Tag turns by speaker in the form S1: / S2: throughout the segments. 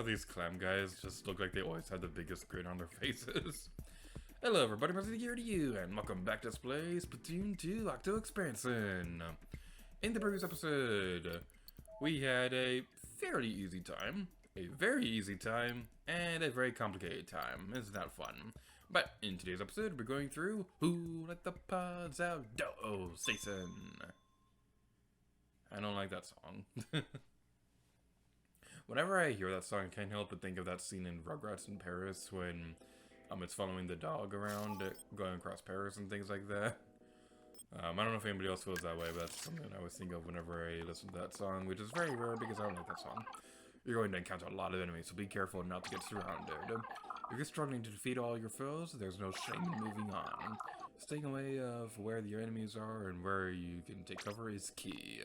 S1: these clam guys just look like they always have the biggest grin on their faces. Hello everybody, Mercy here to you, and welcome back to Let's Play Splatoon 2 Octo Expansion. In the previous episode, we had a fairly easy time, a very easy time, and a very complicated time. It's not fun. But in today's episode, we're going through Who Let the Pods Out Station. I don't like that song. Whenever I hear that song, I can't help but think of that scene in Rugrats in Paris when it's following the dog around, going across Paris and things like that. I don't know if anybody else feels that way, but that's something I always think of whenever I listen to that song, which is very rare because I don't like that song. You're going to encounter a lot of enemies, so be careful not to get surrounded. If you're struggling to defeat all your foes, there's no shame in moving on. Staying away of where your enemies are and where you can take cover is key.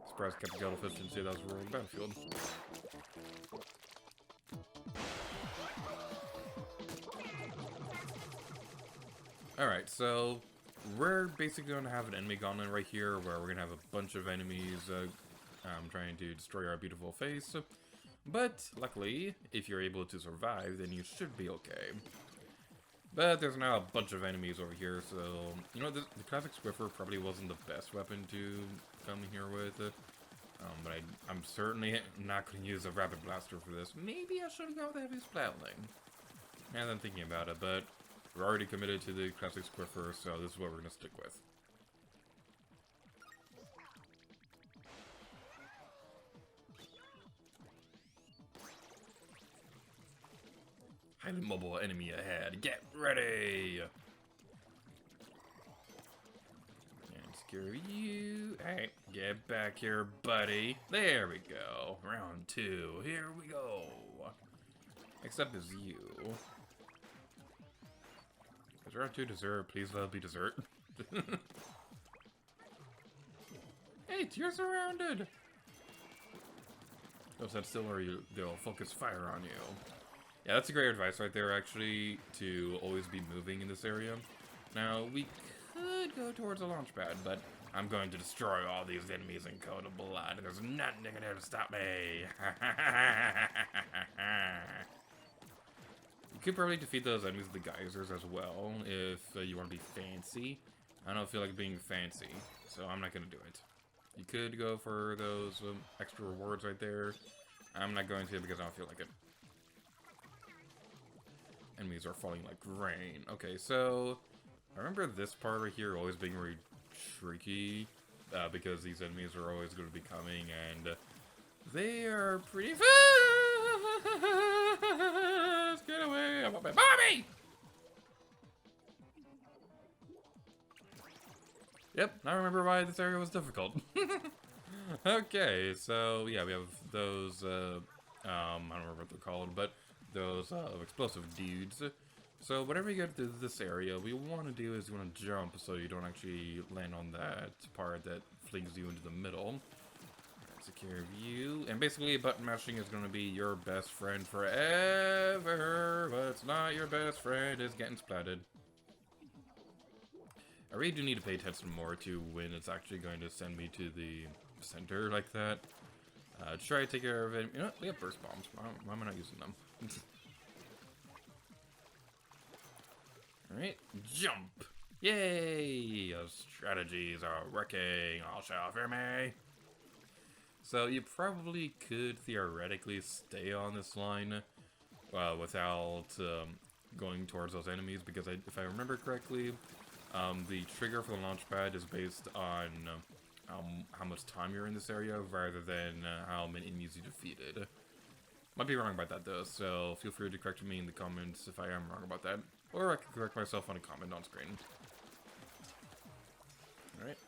S1: Surprised Captain Gallowfish didn't say that was a rural battlefield. Alright, so we're basically going to have an enemy gauntlet right here where we're going to have a bunch of enemies trying to destroy our beautiful face. But luckily, if you're able to survive, then you should be okay. But there's now a bunch of enemies over here, so, you know, the classic Swiffer probably wasn't the best weapon to come in here with. But I'm certainly not going to use a Rapid Blaster for this. Maybe I should go with Heavy Splatling. Now I'm thinking about it, but we're already committed to the classic Swiffer, so this is what we're going to stick with. Highly mobile enemy ahead. Get ready! And scare you. Hey, get back here, buddy. There we go. Round 2. Here we go. Except it's you. Is round 2 dessert? Please let it be dessert. Hey, you're surrounded! Don't stand still or they'll focus fire on you. Yeah, that's a great advice right there, actually, to always be moving in this area. Now, we could go towards a launch pad, but I'm going to destroy all these enemies in code of blood, and there's nothing that can ever stop me. You could probably defeat those enemies with the geysers as well, if you want to be fancy. I don't feel like being fancy, so I'm not going to do it. You could go for those extra rewards right there. I'm not going to because I don't feel like it. Enemies are falling like rain. Okay, so I remember this part right here always being really tricky because these enemies are always going to be coming and they are pretty fast. Get away! I want my mommy! Yep, I remember why this area was difficult. Okay, so yeah, we have those. I don't remember what they're called, but those explosive dudes. So whenever you get to this area, what you want to do is you want to jump so you don't actually land on that part that flings you into the middle. Secure view. And basically button mashing is going to be your best friend forever, but it's not your best friend, it's getting splatted. I really do need to pay attention more to when it's actually going to send me to the center like that. Try to take care of it. You know what? We have burst bombs. Why am I not using them? Alright, jump! Yay! Those strategies are working. All shall fear me. So you probably could theoretically stay on this line without going towards those enemies, because if I remember correctly, the trigger for the launch pad is based on how much time you're in this area rather than how many enemies you defeated. Might be wrong about that though, so feel free to correct me in the comments if I am wrong about that. Or I can correct myself on a comment on screen. Alright.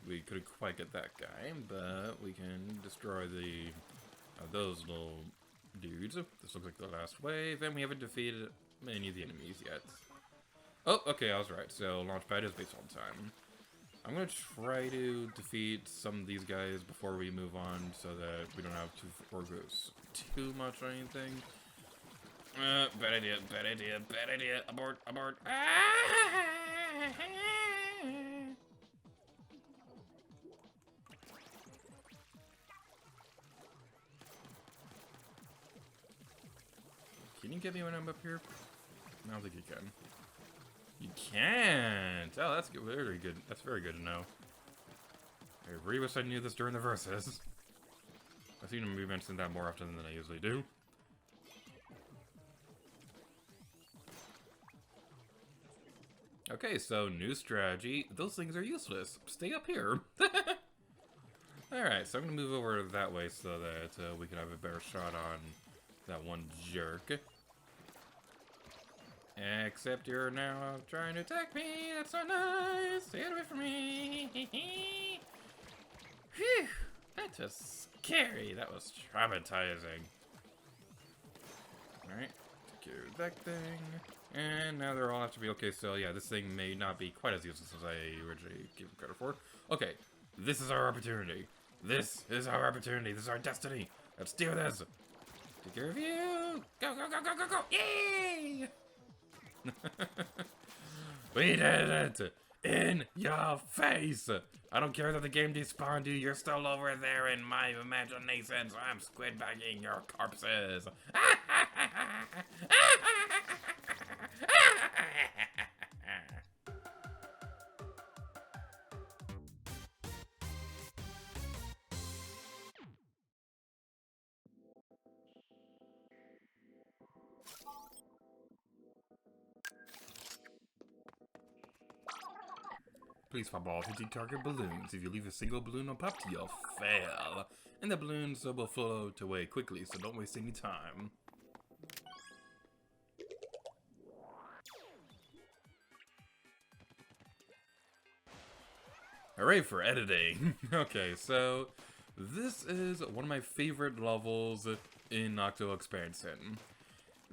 S1: We couldn't quite get that guy, but we can destroy those little dudes. This looks like the last wave, and we haven't defeated any of the enemies yet. Oh, okay, I was right. So launch pad is based on time. I'm gonna try to defeat some of these guys before we move on, so that we don't have to focus too much on anything. Bad idea, bad idea, bad idea. Abort, abort. Can you get me when I'm up here? I don't think you can. You can't! Oh, that's good. Very good. That's very good to know. I really wish I knew this during the verses. I seem to be mentioning that more often than I usually do. Okay, so new strategy. Those things are useless. Stay up here. Alright, so I'm gonna move over that way so that we can have a better shot on that one jerk. Except you're now trying to attack me. That's not nice. Stay away from me. Phew, that was scary. That was traumatizing. Alright, take care of that thing. And now they're all have to be okay. So yeah, this thing may not be quite as useless as I originally gave it credit for. Okay, this is our opportunity. This is our opportunity. This is our destiny. Let's do this. Take care of you. Go, go, go, go, go, go. Yay! We did it! In your face! I don't care that the game despawned you, you're still over there in my imagination, so I'm squid bagging your corpses. Please pop all 50 target balloons. If you leave a single balloon unpopped, you'll fail. And the balloons will float away quickly, so don't waste any time. Hooray for editing! Okay, so this is one of my favorite levels in Octo Expansion.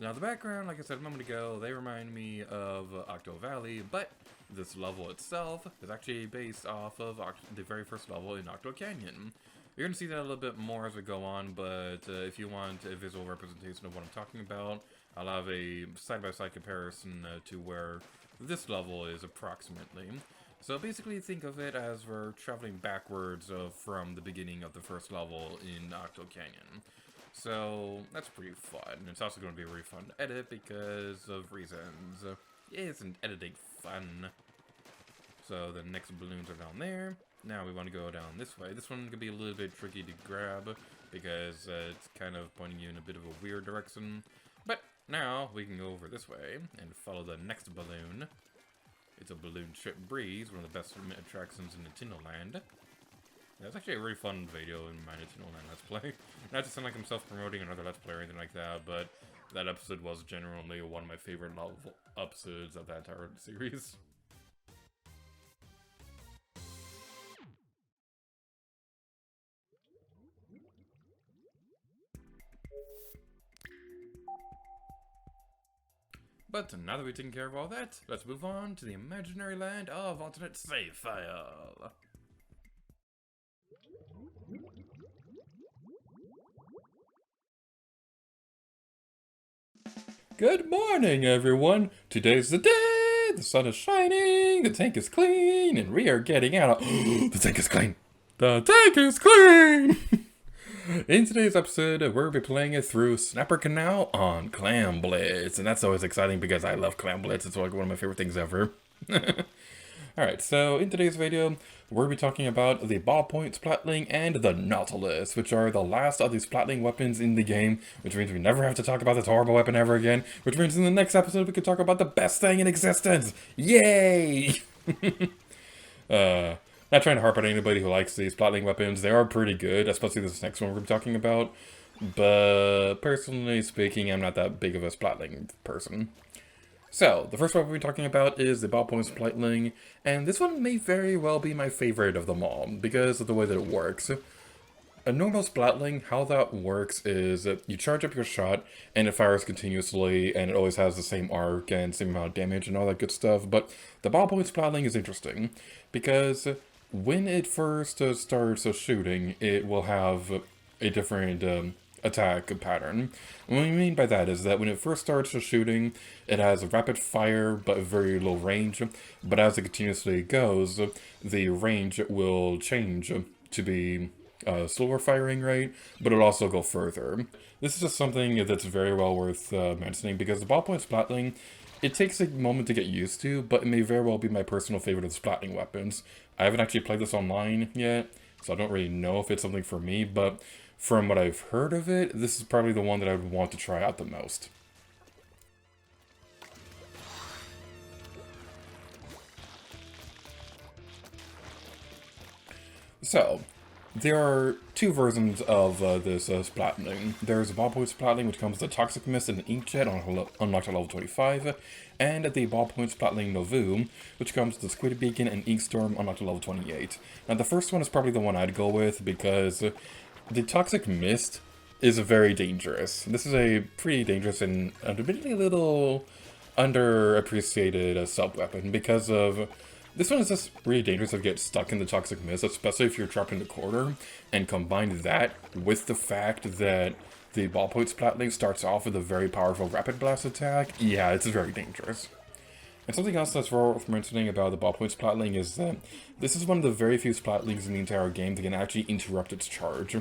S1: Now the background, like I said a moment ago, they remind me of Octo Valley, but this level itself is actually based off of the very first level in Octo Canyon. You're going to see that a little bit more as we go on, but if you want a visual representation of what I'm talking about, I'll have a side-by-side comparison to where this level is approximately. So basically think of it as we're traveling backwards from the beginning of the first level in Octo Canyon. So that's pretty fun. It's also going to be a really fun to edit because of reasons. Isn't editing fun? So the next balloons are down there. Now we want to go down this way. This one could be a little bit tricky to grab because it's kind of pointing you in a bit of a weird direction. But now we can go over this way and follow the next balloon. It's a balloon trip breeze, one of the best attractions in Nintendo Land. That's actually a really fun video in my Nintendo Land Let's Play. Not to sound like I'm self-promoting another Let's Play or anything like that, but that episode was generally one of my favorite episodes of that entire series. But now that we've taken care of all that, let's move on to the imaginary land of alternate save file. Good morning, everyone! Today's the day! The sun is shining, the tank is clean, and we are getting out of- The tank is clean! The tank is clean! In today's episode, we'll be playing it through Snapper Canal on Clam Blitz, and that's always exciting because I love Clam Blitz. It's like one of my favorite things ever. Alright, so in today's video, we'll be talking about the Ballpoint Splatling and the Nautilus, which are the last of these Splatling weapons in the game, which means we never have to talk about this horrible weapon ever again, which means in the next episode we can talk about the best thing in existence! Yay! Not trying to harp on anybody who likes these Splatling weapons. They are pretty good, especially this next one we're talking about. But personally speaking, I'm not that big of a Splatling person. So, the first one we'll be talking about is the Ballpoint Splatling, and this one may very well be my favorite of them all, because of the way that it works. A normal Splatling, how that works is you charge up your shot, and it fires continuously, and it always has the same arc and same amount of damage and all that good stuff, but the Ballpoint Splatling is interesting, because when it first starts shooting, it will have a different attack pattern. And what I mean by that is that when it first starts shooting, it has a rapid fire but very low range, but as it continuously goes, the range will change to be slower firing rate, but it'll also go further. This is just something that's very well worth mentioning because the ballpoint splatling, it takes a moment to get used to, but it may very well be my personal favorite of the splatling weapons. I haven't actually played this online yet, so I don't really know if it's something for me, but from what I've heard of it, this is probably the one that I would want to try out the most. So, there are two versions of this splatling. There's a ballpoint splatling, which comes with a Toxic Mist and an Inkjet unlocked at level 25, and the ballpoint splatling Novu, which comes with the Squid Beacon and Inkstorm unlocked at level 28. Now, the first one is probably the one I'd go with because the Toxic Mist is very dangerous. This is a pretty dangerous and admittedly a little underappreciated sub-weapon because of this one is just really dangerous if you get stuck in the Toxic Mist, especially if you're trapped in the corner, and combine that with the fact that the ballpoint splatling starts off with a very powerful rapid blast attack, yeah, it's very dangerous. And something else that's worth mentioning about the ballpoint splatling is that this is one of the very few splatlings in the entire game that can actually interrupt its charge.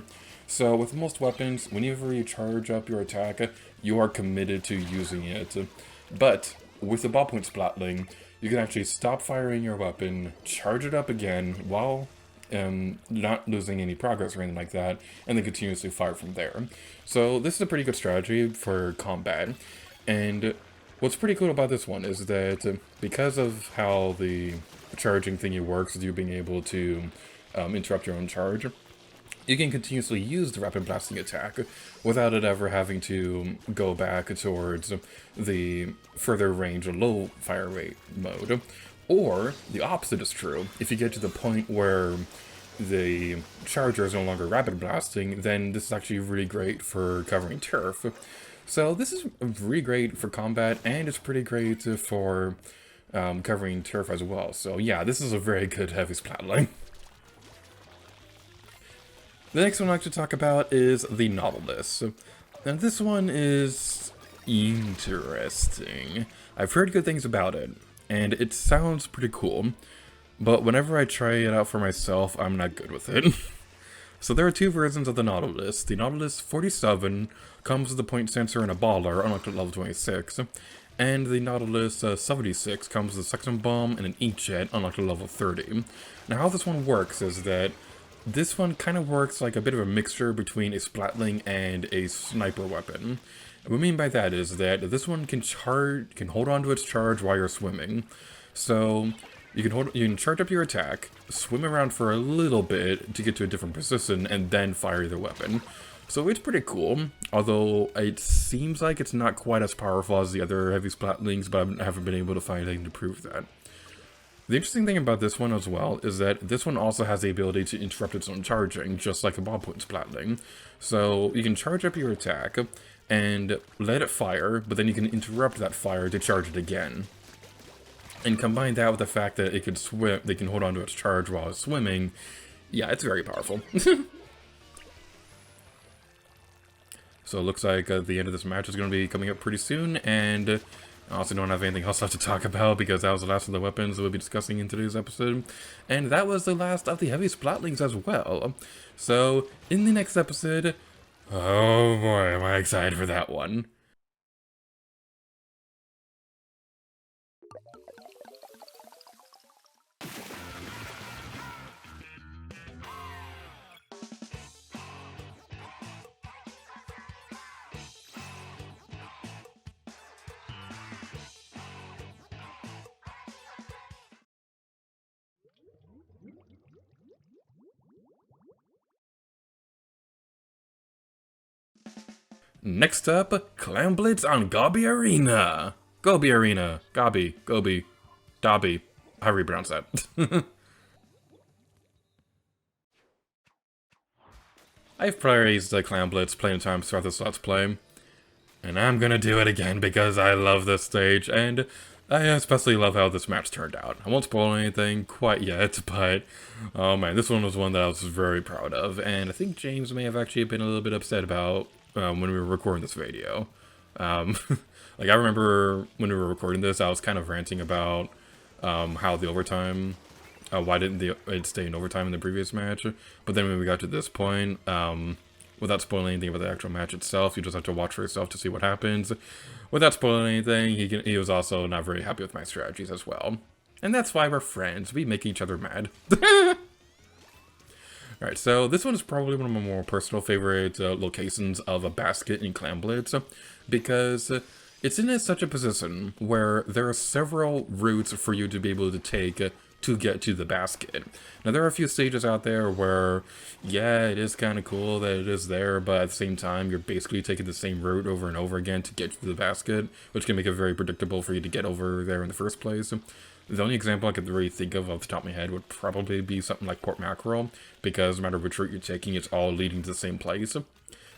S1: So with most weapons, whenever you charge up your attack, you are committed to using it. But with the ballpoint splatling, you can actually stop firing your weapon, charge it up again while not losing any progress or anything like that, and then continuously fire from there. So this is a pretty good strategy for combat. And what's pretty cool about this one is that because of how the charging thingy works, with you being able to interrupt your own charge, you can continuously use the rapid blasting attack without it ever having to go back towards the further range or low fire rate mode. Or the opposite is true. If you get to the point where the charger is no longer rapid blasting, then this is actually really great for covering turf. So this is really great for combat, and it's pretty great for covering turf as well. So yeah, this is a very good heavy splatling. The next one I'd like to talk about is the Nautilus. Now this one is interesting. I've heard good things about it, and it sounds pretty cool, but whenever I try it out for myself, I'm not good with it. So there are two versions of the Nautilus. The Nautilus 47 comes with a point sensor and a baller, unlocked at level 26, and the Nautilus 76 comes with a suction bomb and an inkjet, unlocked at level 30. Now how this one works is that this one kind of works like a bit of a mixture between a splatling and a sniper weapon. What I mean by that is that this one can hold on to its charge while you're swimming. So you can charge up your attack, swim around for a little bit to get to a different position, and then fire the weapon. So it's pretty cool, although it seems like it's not quite as powerful as the other heavy splatlings, but I haven't been able to find anything to prove that. The interesting thing about this one as well is that this one also has the ability to interrupt its own charging, just like a ballpoint splatling. So you can charge up your attack and let it fire, but then you can interrupt that fire to charge it again. And combine that with the fact that it can swim, they can hold on to its charge while it's swimming. Yeah, it's very powerful. So it looks like the end of this match is going to be coming up pretty soon, and I also don't have anything else left to talk about because that was the last of the weapons that we'll be discussing in today's episode. And that was the last of the heavy splatlings as well. So, in the next episode, oh boy, am I excited for that one. Next up, Clam Blitz on Gobi Arena. Gobi Arena. Gobi. Dobby. However you pronounce that. I've praised the Clam Blitz plenty of times throughout this Let's Play, and I'm gonna do it again because I love this stage, and I especially love how this match turned out. I won't spoil anything quite yet, but oh man, this one was one that I was very proud of, and I think James may have actually been a little bit upset about when we were recording this video. Like I remember when we were recording this, I was kind of ranting about how the overtime why didn't it stay in overtime in the previous match? But then when we got to this point, without spoiling anything about the actual match itself, you just have to watch for yourself to see what happens. Without spoiling anything, he was also not very happy with my strategies as well. And that's why we're friends. We make each other mad. Alright, so this one is probably one of my more personal favorite locations of a basket in Clam Blitz, because it's in such a position where there are several routes for you to be able to take to get to the basket. Now, there are a few stages out there where, yeah, it is kind of cool that it is there, but at the same time, you're basically taking the same route over and over again to get to the basket, which can make it very predictable for you to get over there in the first place. The only example I could really think of off the top of my head would probably be something like Port Mackerel, because no matter which route you're taking, it's all leading to the same place.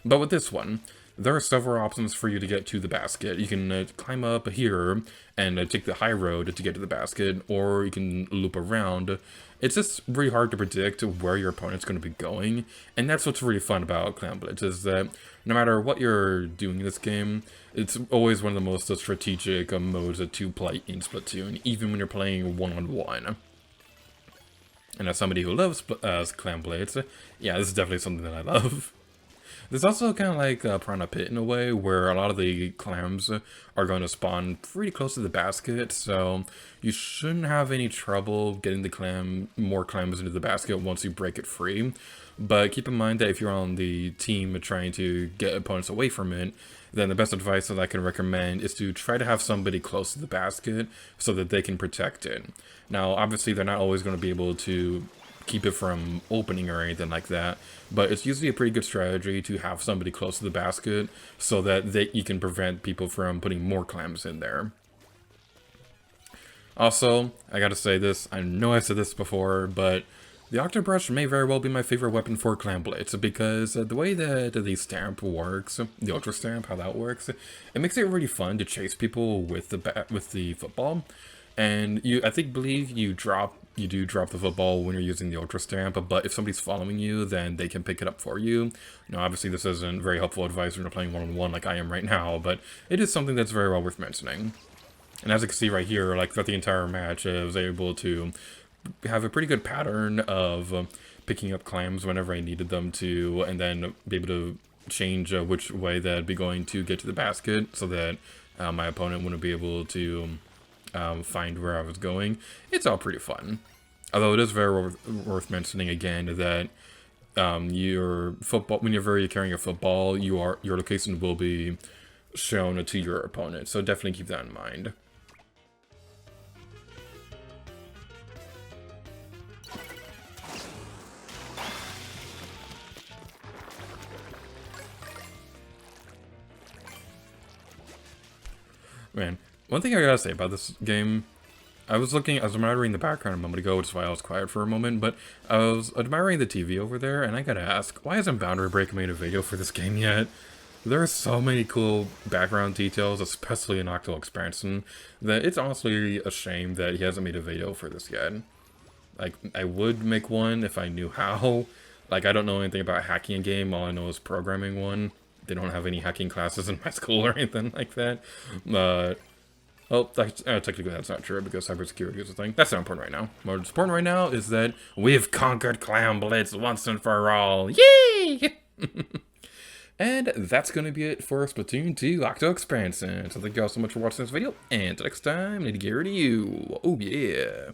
S1: But with this one, there are several options for you to get to the basket. You can climb up here and take the high road to get to the basket, or you can loop around. It's just really hard to predict where your opponent's going to be going, and that's what's really fun about Clam Blitz, is that no matter what you're doing in this game, it's always one of the most strategic modes to play in Splatoon, even when you're playing one-on-one. And as somebody who loves Clam Blitz, yeah, this is definitely something that I love. There's also kind of like Piranha Pit in a way, where a lot of the clams are going to spawn pretty close to the basket, so you shouldn't have any trouble getting the more clams into the basket once you break it free. But keep in mind that if you're on the team trying to get opponents away from it, then the best advice that I can recommend is to try to have somebody close to the basket so that they can protect it. Now, obviously, they're not always going to be able to keep it from opening or anything like that, but it's usually a pretty good strategy to have somebody close to the basket so that you can prevent people from putting more clams in there. Also, I gotta say this, I know I said this before, but the Octo brush may very well be my favorite weapon for Clam Blitz, because the way that the stamp works, the Ultra Stamp, how that works, it makes it really fun to chase people with the football. And I believe you do drop the football when you're using the Ultra Stamp, but if somebody's following you, then they can pick it up for you. Now, obviously, this isn't very helpful advice when you're playing one-on-one like I am right now, but it is something that's very well worth mentioning. And as you can see right here, like throughout the entire match, I was able to have a pretty good pattern of picking up clams whenever I needed them to, and then be able to change which way that I'd be going to get to the basket, so that my opponent wouldn't be able to find where I was going. It's all pretty fun. Although it is very worth mentioning again that when you're carrying a football, your location will be shown to your opponent. So definitely keep that in mind. Man, one thing I gotta say about this game, I was admiring the background a moment ago, which is why I was quiet for a moment, but I was admiring the TV over there, and I gotta ask, why hasn't Boundary Break made a video for this game yet? There are so many cool background details, especially in Octo Expansion, that it's honestly a shame that he hasn't made a video for this yet. Like, I would make one if I knew how. Like, I don't know anything about hacking a game, all I know is programming one. They don't have any hacking classes in my school or anything like that. Well, technically that's not true, because cybersecurity is a thing. That's not important right now. What's important right now is that we've conquered Clam Blitz once and for all. Yay! And that's going to be it for Splatoon 2 Octo Expansion. So thank you all so much for watching this video, and until next time, need to get rid of you. Oh yeah.